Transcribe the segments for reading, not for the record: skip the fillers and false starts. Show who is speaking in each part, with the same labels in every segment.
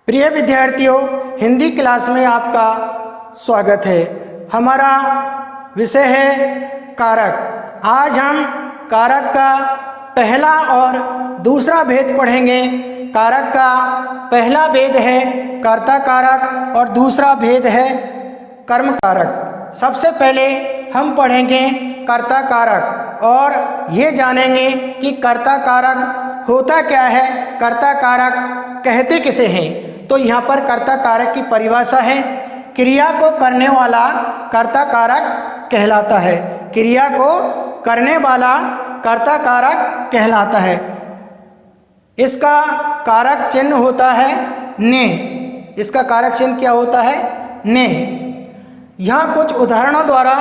Speaker 1: प्रिय विद्यार्थियों, हिंदी क्लास में आपका स्वागत है। हमारा विषय है कारक। आज हम कारक का पहला और दूसरा भेद पढ़ेंगे। कारक का पहला भेद है कर्ता कारक और दूसरा भेद है कर्म कारक। सबसे पहले हम पढ़ेंगे कर्ता कारक और ये जानेंगे कि कर्ता कारक होता क्या है, कर्ता कारक कहते किसे हैं। तो यहाँ पर कर्ता कारक की परिभाषा है, क्रिया को करने वाला कर्ता कारक कहलाता है। क्रिया को करने वाला कर्ता कारक कहलाता है। इसका कारक चिन्ह होता है ने। इसका कारक चिन्ह क्या होता है? ने। यहाँ कुछ उदाहरणों द्वारा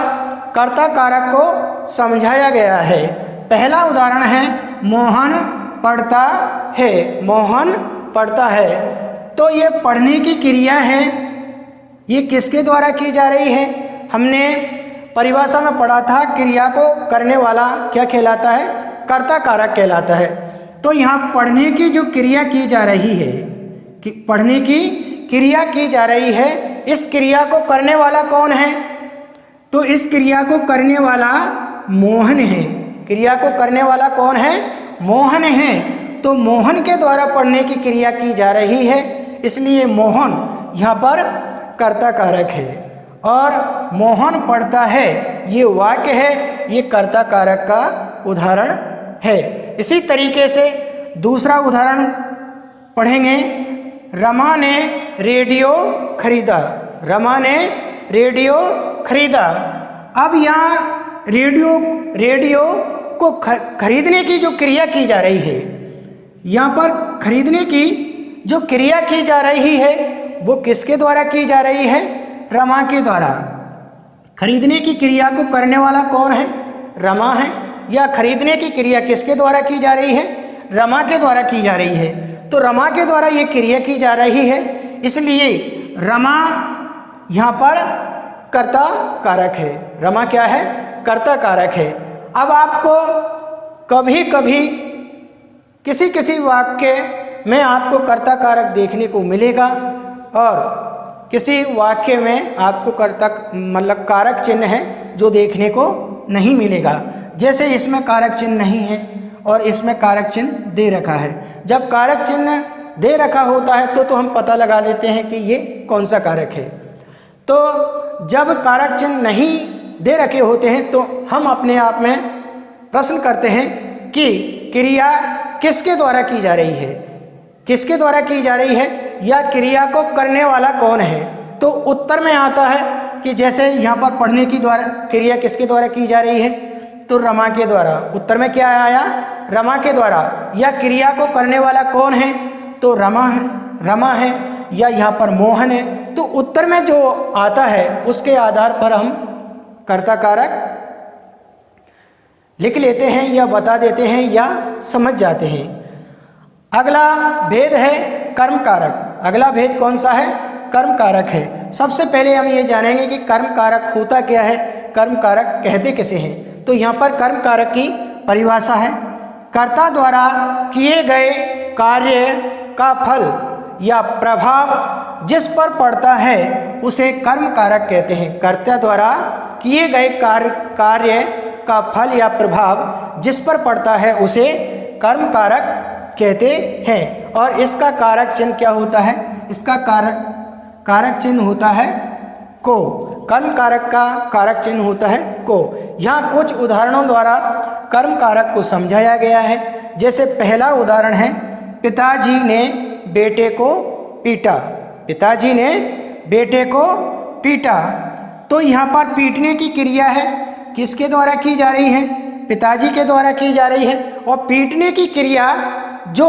Speaker 1: कर्ता कारक को समझाया गया है। पहला उदाहरण है मोहन पढ़ता है। मोहन पढ़ता है। तो ये पढ़ने की क्रिया है, ये किसके द्वारा की जा रही है? हमने परिभाषा में पढ़ा था, क्रिया को करने वाला क्या कहलाता है? कर्ता कारक कहलाता है। तो यहाँ पढ़ने की जो क्रिया की जा रही है, कि पढ़ने की क्रिया की जा रही है, इस क्रिया को करने वाला कौन है? तो इस क्रिया को करने वाला मोहन है। क्रिया को करने वाला कौन है? मोहन है। तो मोहन के द्वारा पढ़ने की क्रिया की जा रही है, इसलिए मोहन यहाँ पर कर्ता कारक है। और मोहन पढ़ता है, ये वाक्य है, ये कर्ता कारक का उदाहरण है। इसी तरीके से दूसरा उदाहरण पढ़ेंगे। रमा ने रेडियो खरीदा। रमा ने रेडियो खरीदा। अब यहाँ रेडियो को खरीदने की जो क्रिया की जा रही है, यहाँ पर खरीदने की जो क्रिया की जा रही है वो किसके द्वारा की जा रही है? रमा के द्वारा। खरीदने की क्रिया को करने वाला कौन है? रमा है। या खरीदने की क्रिया किसके द्वारा की जा रही है? रमा के द्वारा की जा रही है। तो रमा के द्वारा ये क्रिया की जा रही है, इसलिए रमा यहाँ पर कर्ता कारक है। रमा क्या है? कर्ता कारक है। अब आपको कभी कभी किसी वाक्य में आपको कर्ता कारक देखने को मिलेगा और किसी वाक्य में आपको कर्ता मतलब कारक चिन्ह है जो देखने को नहीं मिलेगा। जैसे इसमें कारक चिन्ह नहीं है और इसमें कारक चिन्ह दे रखा है। जब कारक चिन्ह दे रखा होता है तो हम पता लगा लेते हैं कि ये कौन सा कारक है। तो जब कारक चिन्ह नहीं दे रखे होते हैं तो हम अपने आप में प्रश्न करते हैं कि क्रिया किसके द्वारा की जा रही है? किसके द्वारा की जा रही है या क्रिया को करने वाला कौन है? तो उत्तर में आता है कि जैसे यहाँ पर पढ़ने की द्वारा क्रिया किसके द्वारा की जा रही है? तो रमा के द्वारा। उत्तर में क्या आया? रमा के द्वारा। या क्रिया को करने वाला कौन है? तो रमा है या यहाँ पर मोहन है। तो उत्तर में जो आता है उसके आधार पर हम कर्ता कारक लिख लेते हैं या बता देते हैं या समझ जाते हैं। अगला भेद है कर्म कारक। अगला भेद कौन सा है? कर्म कारक है। सबसे पहले हम ये जानेंगे कि कर्म कारक होता क्या है, कर्म कारक कहते किसे हैं। तो यहाँ पर कर्म कारक की परिभाषा है, कर्ता द्वारा किए गए कार्य का फल या प्रभाव जिस पर पड़ता है उसे कर्म कारक कहते हैं। कर्ता द्वारा किए गए कार्य का फल या प्रभाव जिस पर पड़ता है उसे कर्म कारक कहते हैं। और इसका कारक चिन्ह क्या होता है? इसका कारक चिन्ह होता है को। कर्म कारक का कारक चिन्ह होता है को। यहाँ कुछ उदाहरणों द्वारा कर्म कारक को समझाया गया है। जैसे पहला उदाहरण है, पिताजी ने बेटे को पीटा। पिताजी ने बेटे को पीटा। तो यहाँ पर पीटने की क्रिया है, किसके द्वारा की जा रही है? पिताजी के द्वारा की जा रही है। और पीटने की क्रिया जो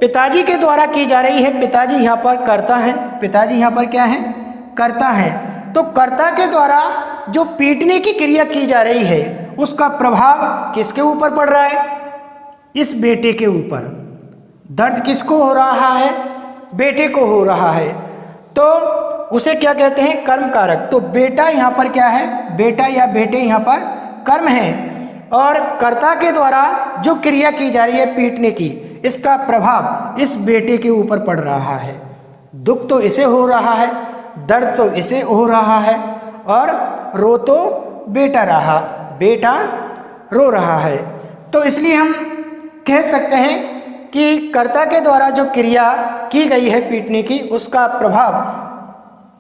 Speaker 1: पिताजी के द्वारा की जा रही है, पिताजी यहाँ पर कर्ता है। पिताजी यहाँ पर क्या है? कर्ता है। तो कर्ता के द्वारा जो पीटने की क्रिया की जा रही है उसका प्रभाव किसके ऊपर पड़ रहा है? इस बेटे के ऊपर। दर्द किसको हो रहा है? बेटे को हो रहा है। तो उसे क्या कहते हैं? कर्म कारक। तो बेटा यहाँ पर क्या है? बेटा या बेटे यहाँ पर कर्म है। और कर्ता के द्वारा जो क्रिया की जा रही है पीटने की, इसका प्रभाव इस बेटे के ऊपर पड़ रहा है। दुख तो इसे हो रहा है, दर्द तो इसे हो रहा है, और रो तो बेटा रो रहा है। तो इसलिए हम कह सकते हैं कि कर्ता के द्वारा जो क्रिया की गई है पीटने की, उसका प्रभाव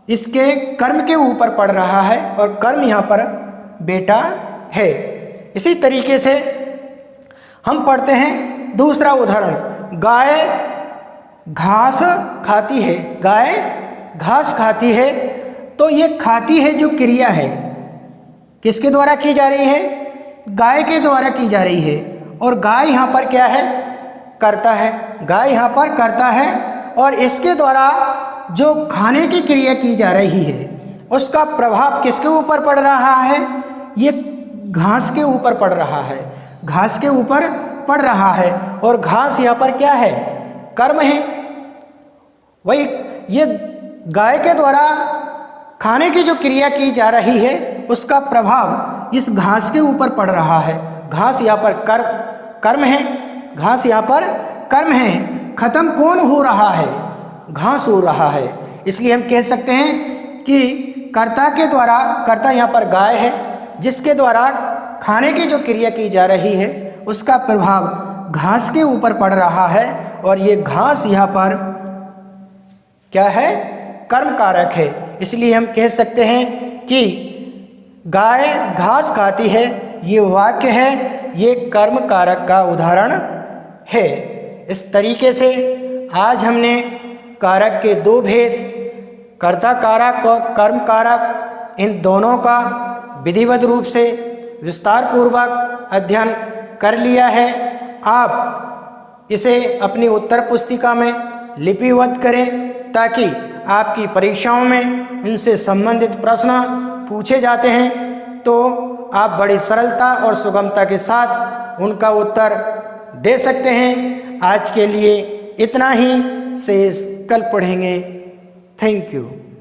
Speaker 1: इसके कर्म के ऊपर पड़ रहा है, और कर्म यहाँ पर बेटा है। इसी तरीके से हम पढ़ते हैं दूसरा उदाहरण। गाय घास खाती है, गाय घास खाती है। तो ये खाती है जो क्रिया है किसके द्वारा की जा रही है? गाय के द्वारा की जा रही है, और गाय यहाँ पर क्या है? कर्ता है। गाय यहाँ पर कर्ता है, और इसके द्वारा जो खाने की क्रिया की जा रही है उसका प्रभाव किसके ऊपर पड़ रहा है? ये घास के ऊपर पड़ रहा है, घास के ऊपर पड़ रहा है, और घास यहाँ पर क्या है? कर्म है। वही ये गाय के द्वारा खाने की जो क्रिया की जा रही है उसका प्रभाव इस घास के ऊपर पड़ रहा है। घास यहाँ पर कर्म है, घास यहाँ पर कर्म है। खत्म कौन हो रहा है? घास हो रहा है। इसलिए हम कह सकते हैं कि कर्ता के द्वारा, कर्ता यहाँ पर गाय है, जिसके द्वारा खाने की जो क्रिया की जा रही है उसका प्रभाव घास के ऊपर पड़ रहा है, और ये घास यहाँ पर क्या है? कर्म कारक है। इसलिए हम कह सकते हैं कि गाय घास खाती है, ये वाक्य है, ये कर्म कारक का उदाहरण है। इस तरीके से आज हमने कारक के दो भेद, कर्ता कारक और कर्म कारक, इन दोनों का विधिवत रूप से विस्तार पूर्वक अध्ययन कर लिया है। आप इसे अपनी उत्तर पुस्तिका में लिपिबद्ध करें ताकि आपकी परीक्षाओं में इनसे संबंधित प्रश्न पूछे जाते हैं तो आप बड़ी सरलता और सुगमता के साथ उनका उत्तर दे सकते हैं। आज के लिए इतना ही, शेष कल पढ़ेंगे। Thank you.